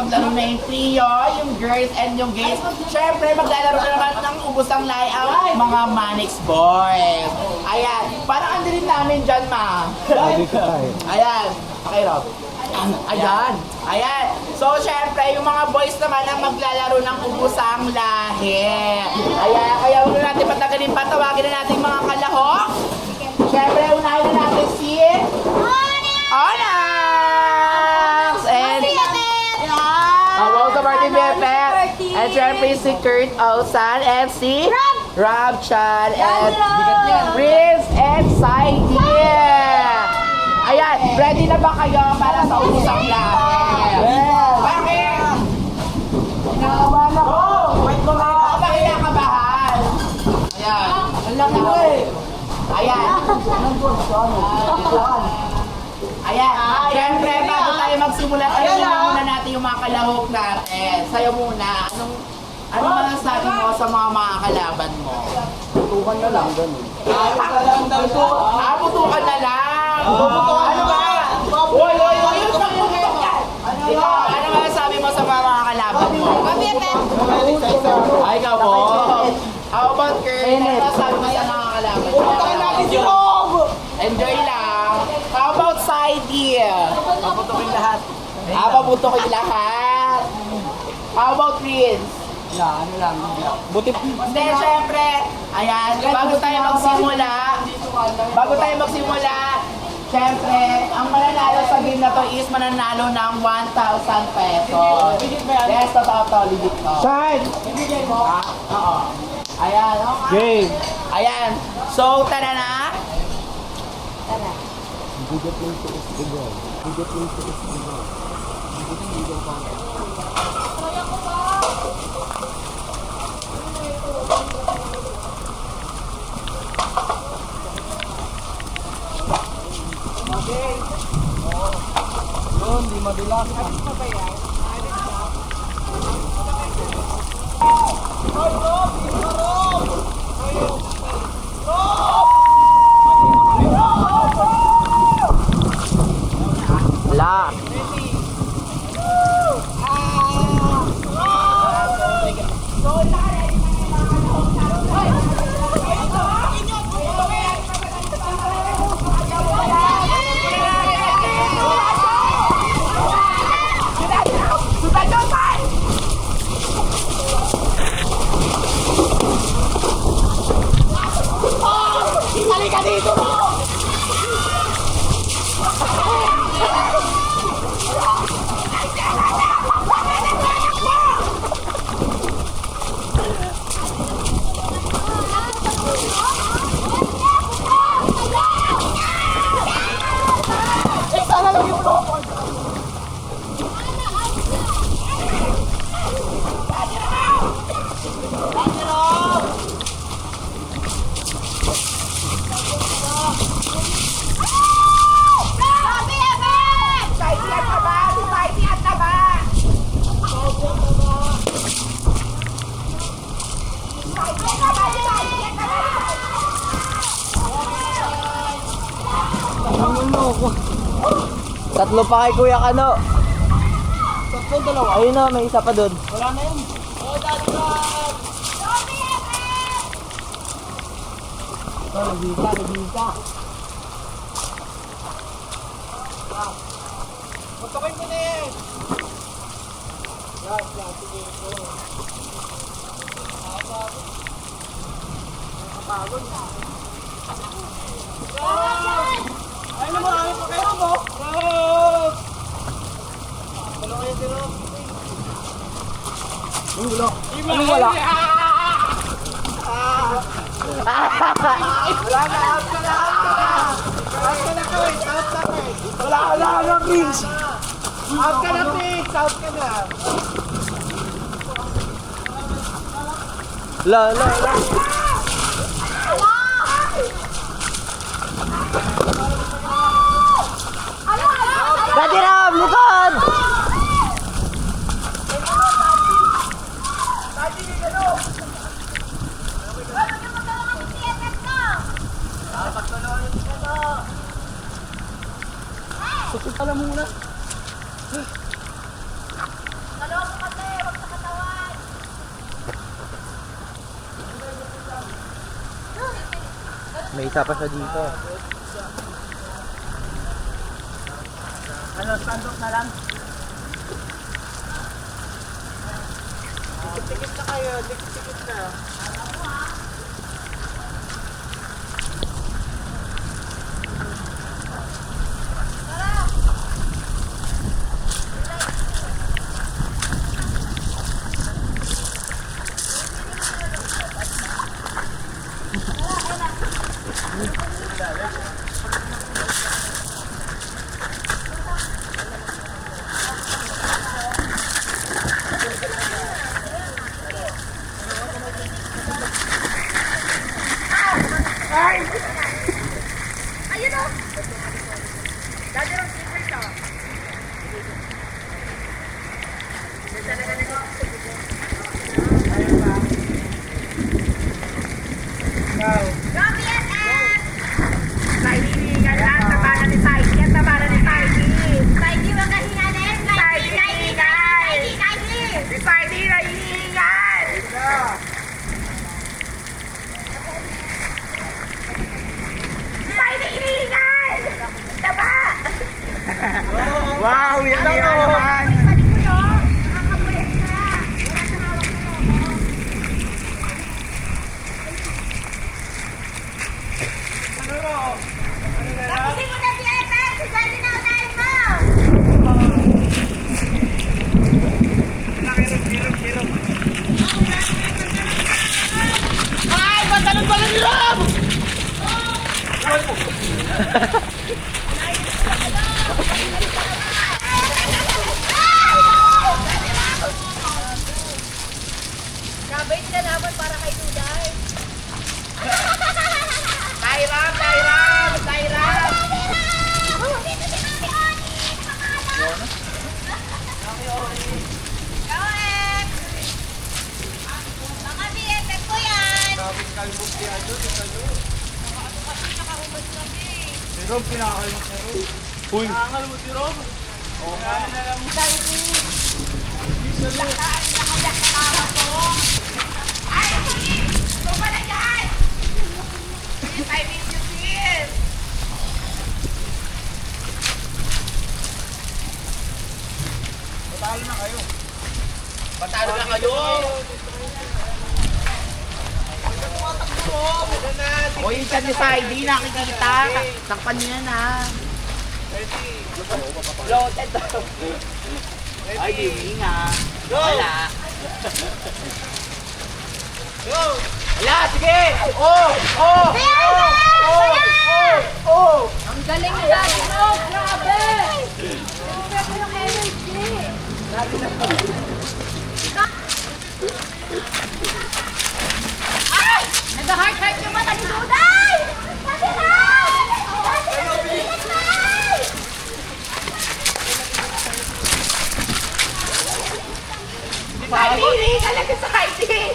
maglaro na yung trio, yung girls and yung gays. Siyempre, maglalaro na naman ng ubos ang layout, mga Manix boys. Ayan, parang andin namin dyan, ma. Ayan, okay, Rob. Ayan, ayan. So, syempre, yung mga boys naman ang maglalaro ng ubusang lahi. Ayan, kaya huwag na natin patagalin pa. Tawagin na natin mga kalahok. Syempre, unahin na natin si Onyx! And about the party BFF. And syempre si Kurt Olsan and si Rob Chan and Prince and Saidi. Ayan, ready na ba kayo para sa ubusang lahi? Bakit? Nakabahan ako. Bakit nakabahan? Ayan. Ang laki ko eh. Ayan. Ayan. Siyempre, bago tayo magsimula, tayo muna natin yung mga kalahok natin. Sa'yo muna. Anong masasabi mo sa mga kalaban mo? Tukan na lang, ganun. Putukan na lang. Ano ba? Uy! Ikaw, ano masasabi mo sa mga kalaban mo? Ay, ikaw po. How about Kurt? Ano masasabi mo sa mga kalaban mo? Enjoy lang. How about Saidi? Paputukin lahat. Paputukin lahat. How about Prince? Ano lang. Buti. Hindi, syempre, ayan, bago tayo magsimula, syempre, ang mananalo sa game na to is mananalo ng 1,000 pesos. Yes, totoo to, legit to. Side! Oo. Ayan, okay. Game! Ayan, so, tara na. Bigat lang sa istigal. Bigat lang sa istigal. Yun, di mabilang. La. Halika dito mo! Tatlo pa kay Kuya Kano. Tatlo, dalawa. Ayun na, may isa pa doon. Wala na yun. Nagisa. Magkabay mo na eh. Sige ito. Nakapagod. Ayun na marami pa kayo mo. Wala kayo dito. Wala. Ano wala? Wala na, out ka na. Out ka na, Prince. Wala na, Prince. Out ka na, Prince. Out ka na. La. Daddy Ram, likod! Sakit pala muna. May isa pa siya dito. Ano, sandok na lang? Tikit na kayo, tikit na. Wow, yan naman! Tapusin mo na si Epe! Sasali na unahin mo! Ay! Matalon pala ni Rob! Kabait ka naman para kay Duday. Tyram! Tyram! Tyram! Dito si Mami Oni! Go, Ep! Baka BFF ko yan! Si Rob, pinakakalmas na Rob. Uy! Pinakakal mo si Rob? Oo nga. Ay, ito pa na dyan! I miss you, sis! Patalo na kayo. Patalo na kayo! O yung chat ni Saidi, nakikita. Takpan niyo yan ha. Loaded daw. Ay, di nga. Wala. Go! Wala, sige! Oh! Oh! Oh! Oh! Oh! Ang galing ni Daddy mo! Grabe! Grabe yung energy! Ay! Nag-heart-heart yung mata ni Duday! Sabi na! Saidi, hindi ka lang si Saidi!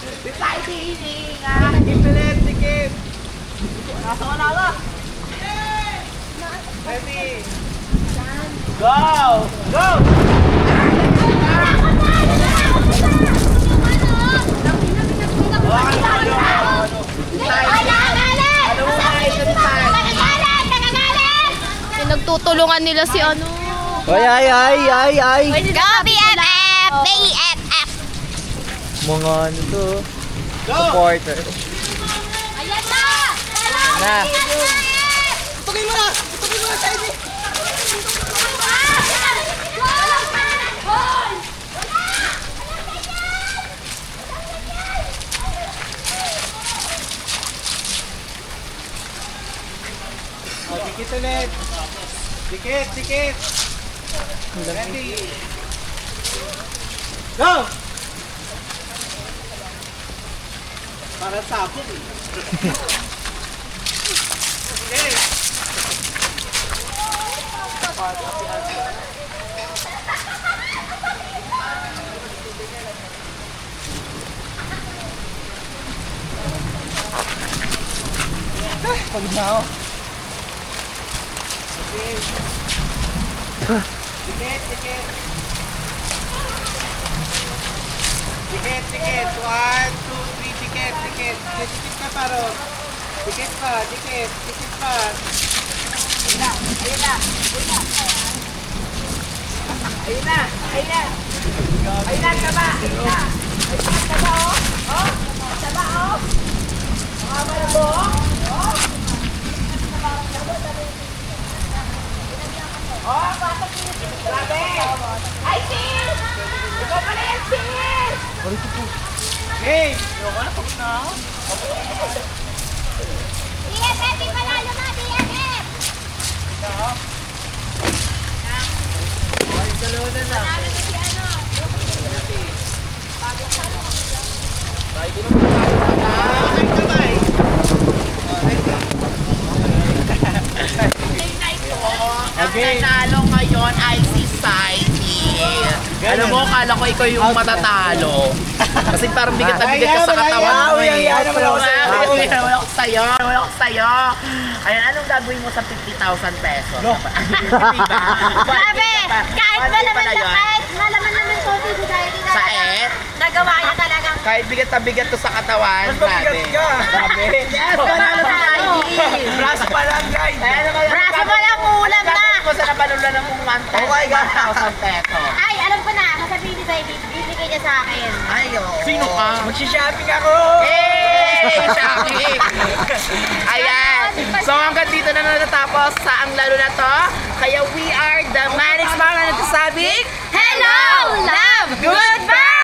Si Saidi, hindi nga. Tikilit, tikit! Nasa ka na ka? Ready? Go! Go! Nagtutulungan nila si ano. Ay! Go BFF! BFF! Mga ano to, Go! supporter. Ayan na! Na. Tugin mo na! Tugin mo na, Saidi! O, dikit ulit. Dikit, dikit. Ready? Go! Para sabog eh. Okay. Pagod na ako. Dikit, dikit. Dikit, dikit. 1, 2, 3, dikit. Dikit ka paro. Dikit pa. Hey! BFF, ipanalo na, BFF! Panalo na si ano. Okay. Ang nanalo ngayon ay si Saidi. Alam mo, akala ko ikaw yung matatalo. Kasi parang bigat na bigat ka sa katawan mo eh. Wala ko sa'yo. Ayan, anong gagawin mo sa 50,000 pesos? Grabe! Kahit malaman naman ko si Society na Sa et? nagawa niya talagang Kahit bigat na bigat to sa katawan. Grabe. Yes, panalo si Saidi. Braso pa lang, guys. braso mo lang ulam na! Gagawin mo sa napanulan ng 1,000 pesos. Ay, alam ko na, sasabihin ni Society, bibigay niya sa akin. Ay, oo. Sino ka? Magsishopping ako. Hey! Shopping! Ayan. So hanggang dito na natatapos sa ang laro na to. Kaya we are the Manix Mga nagsasabi.